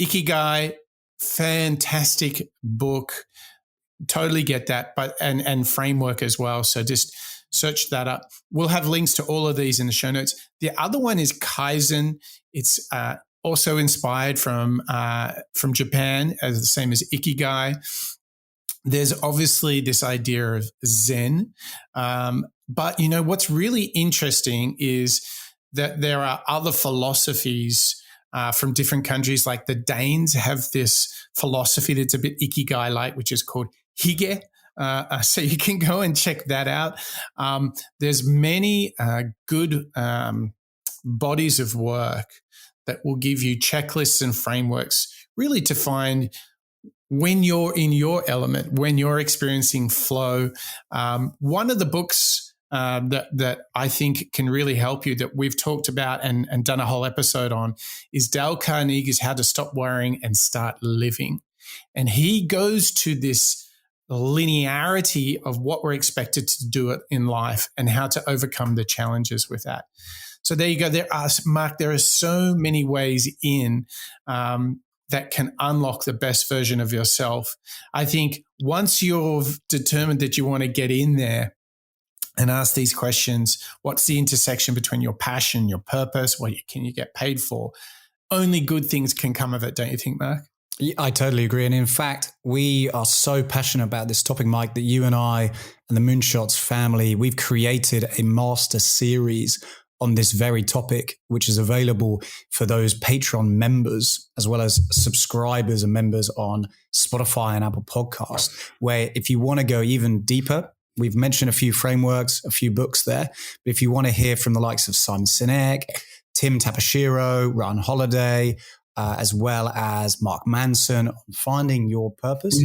Ikigai, fantastic book. Totally get that, but and framework as well. So just search that up. We'll have links to all of these in the show notes. The other one is Kaizen. It's also inspired from Japan, as the same as Ikigai. There's obviously this idea of Zen, but what's really interesting is that there are other philosophies from different countries. Like the Danes have this philosophy that's a bit Ikigai-like, which is called Hygge. So you can go and check that out. There's many good bodies of work that will give you checklists and frameworks really to find when you're in your element, when you're experiencing flow. One of the books that I think can really help you, that we've talked about and done a whole episode on, is Dale Carnegie's How to Stop Worrying and Start Living. And he goes to this linearity of what we're expected to do in life and how to overcome the challenges with that. So there you go. There are so many ways in that can unlock the best version of yourself. I think once you've determined that you want to get in there and ask these questions, what's the intersection between your passion, your purpose, what can you get paid for? Only good things can come of it, don't you think, Mark? I totally agree. And in fact, we are so passionate about this topic, Mike, that you and I and the Moonshots family, we've created a master series on this very topic, which is available for those Patreon members, as well as subscribers and members on Spotify and Apple Podcasts, where if you want to go even deeper, we've mentioned a few frameworks, a few books there, but if you want to hear from the likes of Simon Sinek, Tim Tapashiro, Ryan Holiday, as well as Mark Manson on finding your purpose,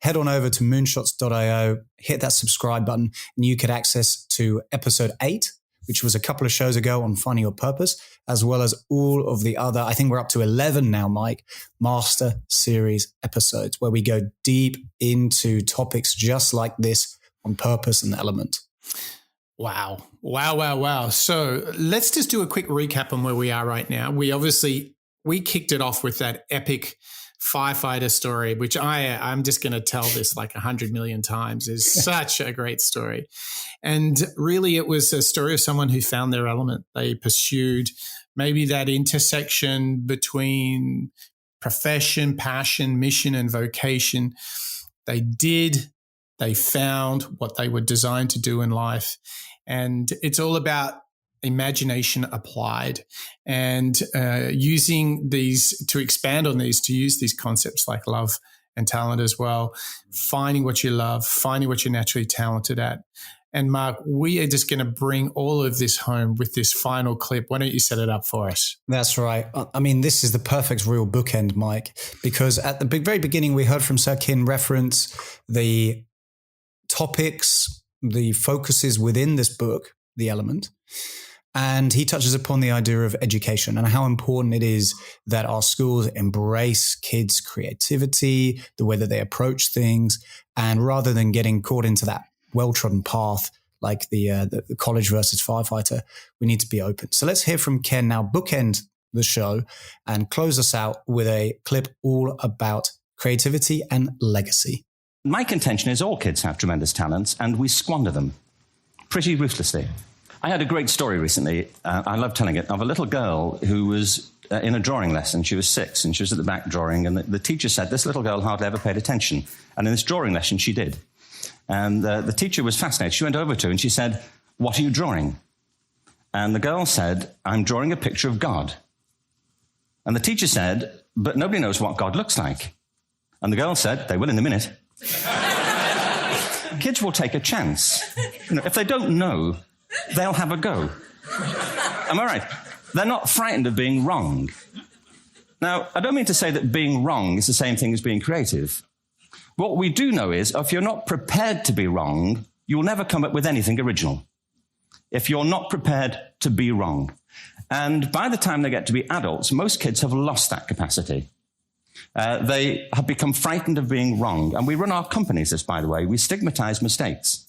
head on over to moonshots.io, hit that subscribe button, and you get access to episode 8, which was a couple of shows ago on finding your purpose, as well as all of the other, I think we're up to 11 now, Mike, master series episodes where we go deep into topics just like this on purpose and element. Wow. So let's just do a quick recap on where we are right now. We kicked it off with that epic firefighter story, which I'm just going to tell this like 100 million times. Is such a great story. And really it was a story of someone who found their element. They pursued maybe that intersection between profession, passion, mission, and vocation. They found what they were designed to do in life. And it's all about imagination applied, and using these to expand on these, to use these concepts like love and talent as well, finding what you love, finding what you're naturally talented at. And Mark, we are just going to bring all of this home with this final clip. Why don't you set it up for us? That's right. I mean, this is the perfect real bookend, Mike, because at the very beginning, we heard from Sir Kin reference the topics, the focuses within this book, The Element. And he touches upon the idea of education and how important it is that our schools embrace kids' creativity, the way that they approach things, and rather than getting caught into that well-trodden path like the college versus firefighter, we need to be open. So let's hear from Ken now, bookend the show, and close us out with a clip all about creativity and legacy. My contention is all kids have tremendous talents, and we squander them pretty ruthlessly. I had a great story recently, I love telling it, of a little girl who was in a drawing lesson. She was 6 and she was at the back drawing, and the teacher said this little girl hardly ever paid attention. And in this drawing lesson, she did. And the teacher was fascinated. She went over to her and she said, "What are you drawing?" And the girl said, "I'm drawing a picture of God." And the teacher said, "But nobody knows what God looks like." And the girl said, "They will in a minute." Kids will take a chance. If they don't know, they'll have a go. Am I right? They're not frightened of being wrong. Now, I don't mean to say that being wrong is the same thing as being creative. What we do know is, if you're not prepared to be wrong, you'll never come up with anything original. If you're not prepared to be wrong. And by the time they get to be adults, most kids have lost that capacity. They have become frightened of being wrong. And we run our companies this, by the way. We stigmatize mistakes.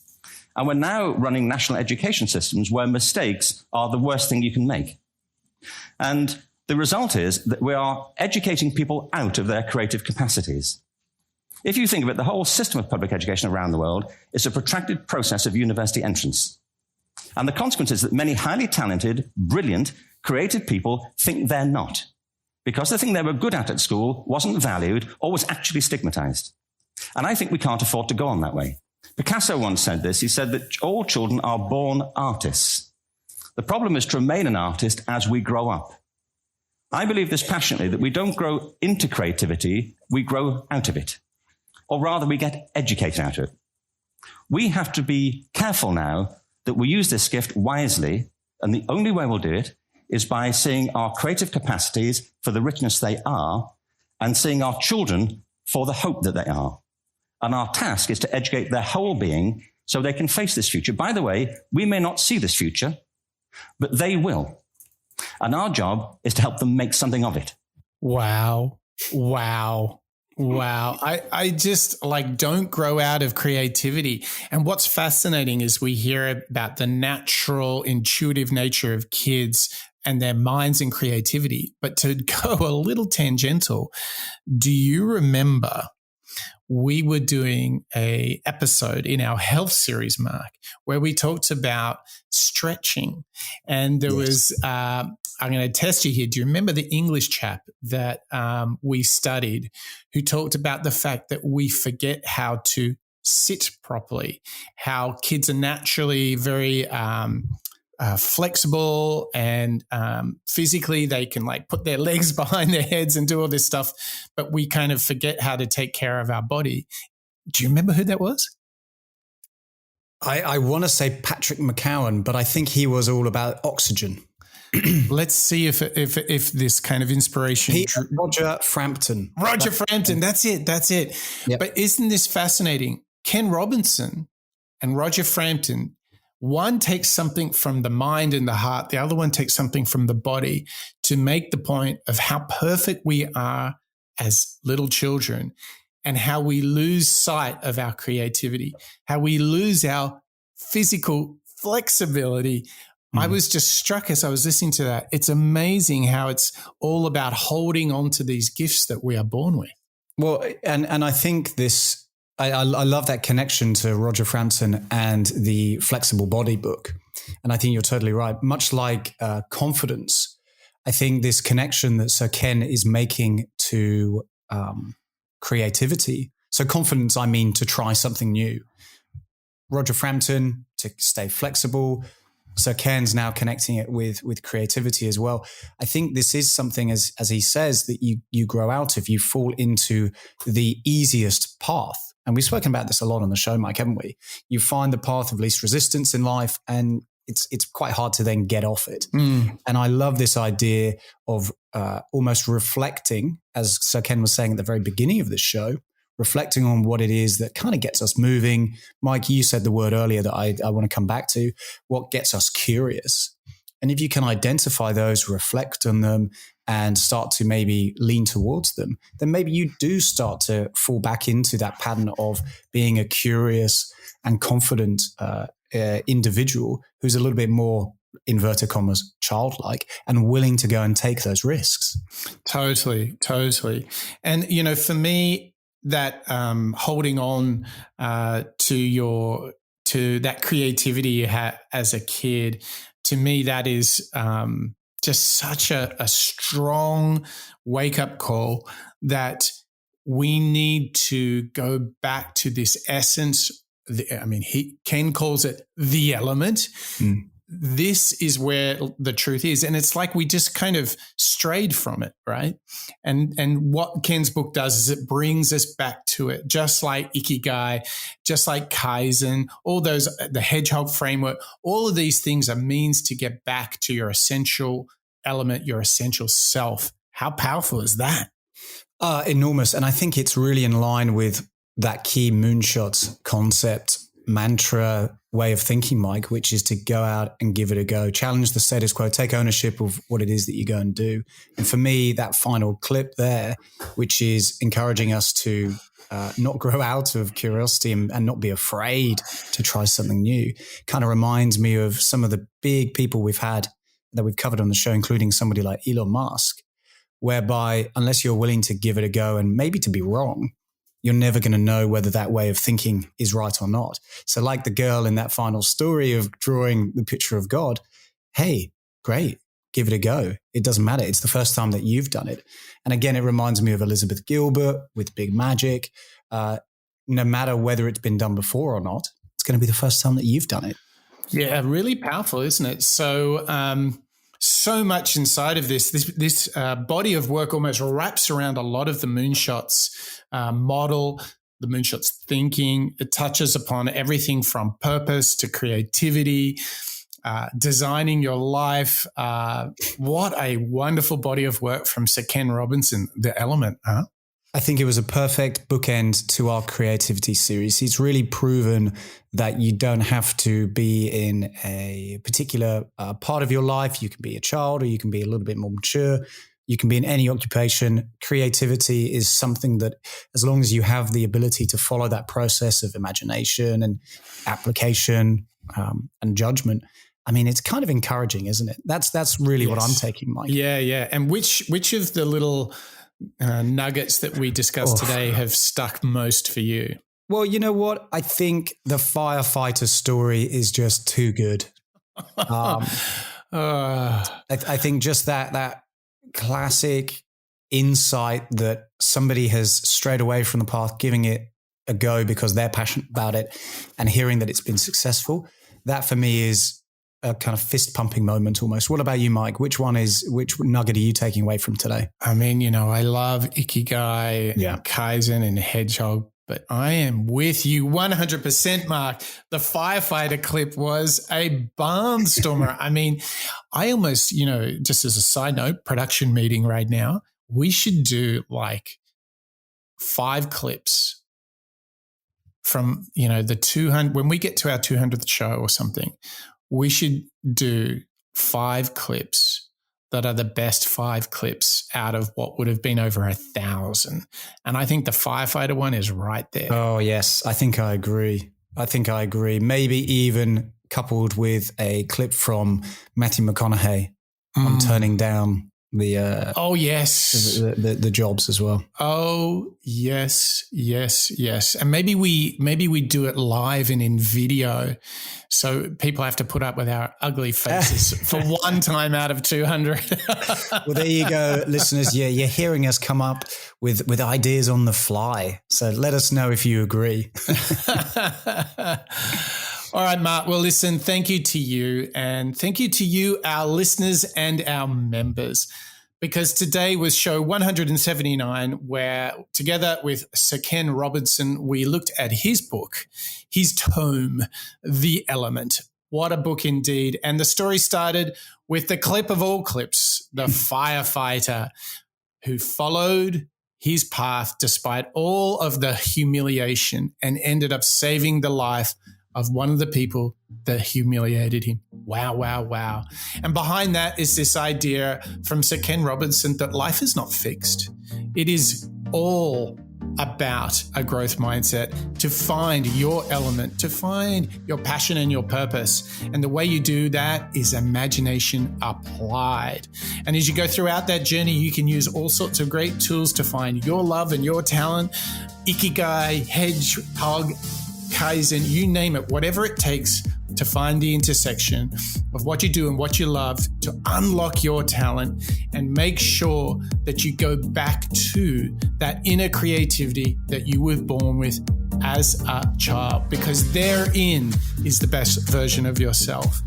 And we're now running national education systems where mistakes are the worst thing you can make. And the result is that we are educating people out of their creative capacities. If you think of it, the whole system of public education around the world is a protracted process of university entrance. And the consequence is that many highly talented, brilliant, creative people think they're not, because the thing they were good at school wasn't valued or was actually stigmatized. And I think we can't afford to go on that way. Picasso once said this. He said that all children are born artists. The problem is to remain an artist as we grow up. I believe this passionately, that we don't grow into creativity, we grow out of it. Or rather, we get educated out of it. We have to be careful now that we use this gift wisely, and the only way we'll do it is by seeing our creative capacities for the richness they are, and seeing our children for the hope that they are. And our task is to educate their whole being so they can face this future. By the way, we may not see this future, but they will. And our job is to help them make something of it. Wow. I just don't grow out of creativity. And what's fascinating is we hear about the natural, intuitive nature of kids and their minds and creativity. But to go a little tangential, do you remember we were doing a episode in our health series, Mark, where we talked about stretching, and there was, I'm going to test you here. Do you remember the English chap that we studied who talked about the fact that we forget how to sit properly, how kids are naturally very flexible and physically they can put their legs behind their heads and do all this stuff, but we kind of forget how to take care of our body. Do you remember who that was? I want to say Patrick McCowan, but I think he was all about oxygen. Let's see if this kind of inspiration. Roger Frampton. That's it. Yep. But isn't this fascinating? Ken Robinson and Roger Frampton, one takes something from the mind and the heart, the other one takes something from the body to make the point of how perfect we are as little children and how we lose sight of our creativity, how we lose our physical flexibility. I was just struck as I was listening to that. It's amazing how it's all about holding on to these gifts that we are born with. Well, and I think this, I love that connection to Roger Frampton and the Flexible Body book. And I think you're totally right. Much like confidence, I think this connection that Sir Ken is making to creativity. So confidence, I mean, to try something new. Roger Frampton, to stay flexible. Sir Ken's now connecting it with creativity as well. I think this is something, as he says, that you grow out of. You fall into the easiest path. And we've spoken about this a lot on the show, Mike, haven't we? You find the path of least resistance in life, and it's quite hard to then get off it. And I love this idea of almost reflecting, as Sir Ken was saying at the very beginning of this show, reflecting on what it is that kind of gets us moving. Mike, you said the word earlier that I want to come back to, what gets us curious. And if you can identify those, reflect on them, and start to maybe lean towards them, then maybe you do start to fall back into that pattern of being a curious and confident individual who's a little bit more, inverted commas, childlike and willing to go and take those risks. Totally. And, for me, that holding on to that creativity you had as a kid, to me, that is just such a strong wake-up call that we need to go back to this essence. Ken calls it the element. This is where the truth is. And it's like we just kind of strayed from it, right? And what Ken's book does is it brings us back to it, just like Ikigai, just like Kaizen, all those, the Hedgehog framework, all of these things are means to get back to your essential element, your essential self. How powerful is that? Enormous. And I think it's really in line with that key moonshots concept, mantra, way of thinking, Mike, which is to go out and give it a go, challenge the status quo, take ownership of what it is that you go and do. And for me, that final clip there, which is encouraging us to not grow out of curiosity and not be afraid to try something new, kind of reminds me of some of the big people we've had that we've covered on the show, including somebody like Elon Musk, whereby unless you're willing to give it a go and maybe to be wrong, you're never going to know whether that way of thinking is right or not. So like the girl in that final story of drawing the picture of God, hey, great, give it a go. It doesn't matter. It's the first time that you've done it. And again, it reminds me of Elizabeth Gilbert with Big Magic. No matter whether it's been done before or not, it's going to be the first time that you've done it. Yeah, really powerful, isn't it? So much inside of this body of work almost wraps around a lot of the moonshots model, the moonshots thinking. It touches upon everything from purpose to creativity, designing your life. What a wonderful body of work from Sir Ken Robinson, The Element, huh? I think it was a perfect bookend to our creativity series. He's really proven that you don't have to be in a particular part of your life. You can be a child, or you can be a little bit more mature. You can be in any occupation. Creativity is something that, as long as you have the ability to follow that process of imagination and application and judgment, I mean, it's kind of encouraging, isn't it? That's really what I'm taking, Mike. Yeah. And which of the little nuggets that we discussed today have stuck most for you? Well, you know what? I think the firefighter story is just too good. I think just that classic insight that somebody has strayed away from the path, giving it a go because they're passionate about it, and hearing that it's been successful, that for me is a kind of fist pumping moment almost. What about you, Mike? Which nugget are you taking away from today? I mean, I love Ikigai, Kaizen and Hedgehog, but I am with you 100%, Mark. The firefighter clip was a barnstormer. I mean, I almost, just as a side note, production meeting right now, we should do like 5 clips from, the 200, when we get to our 200th show or something, we should do 5 clips that are the best 5 clips out of what would have been over 1,000. And I think the firefighter one is right there. Oh, yes. I think I agree. Maybe even coupled with a clip from Matthew McConaughey on turning down the the jobs as well. Oh, yes. And maybe we do it live and in video, so people have to put up with our ugly faces for one time out of 200. Well, there you go, listeners. Yeah, you're hearing us come up with ideas on the fly. So let us know if you agree. All right, Mark. Well, listen, thank you to you, and thank you to you, our listeners and our members, because today was show 179, where together with Sir Ken Robinson, we looked at his book, his tome, The Element. What a book indeed. And the story started with the clip of all clips, the firefighter who followed his path despite all of the humiliation and ended up saving the life of one of the people that humiliated him. Wow. And behind that is this idea from Sir Ken Robinson that life is not fixed. It is all about a growth mindset, to find your element, to find your passion and your purpose. And the way you do that is imagination applied. And as you go throughout that journey, you can use all sorts of great tools to find your love and your talent. Ikigai, Hedgehog, Kaizen, you name it, whatever it takes to find the intersection of what you do and what you love, to unlock your talent and make sure that you go back to that inner creativity that you were born with as a child, because therein is the best version of yourself.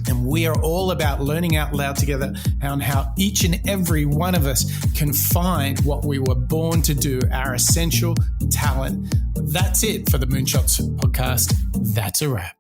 And we are all about learning out loud together on how each and every one of us can find what we were born to do, our essential talent. That's it for the Moonshots podcast. That's a wrap.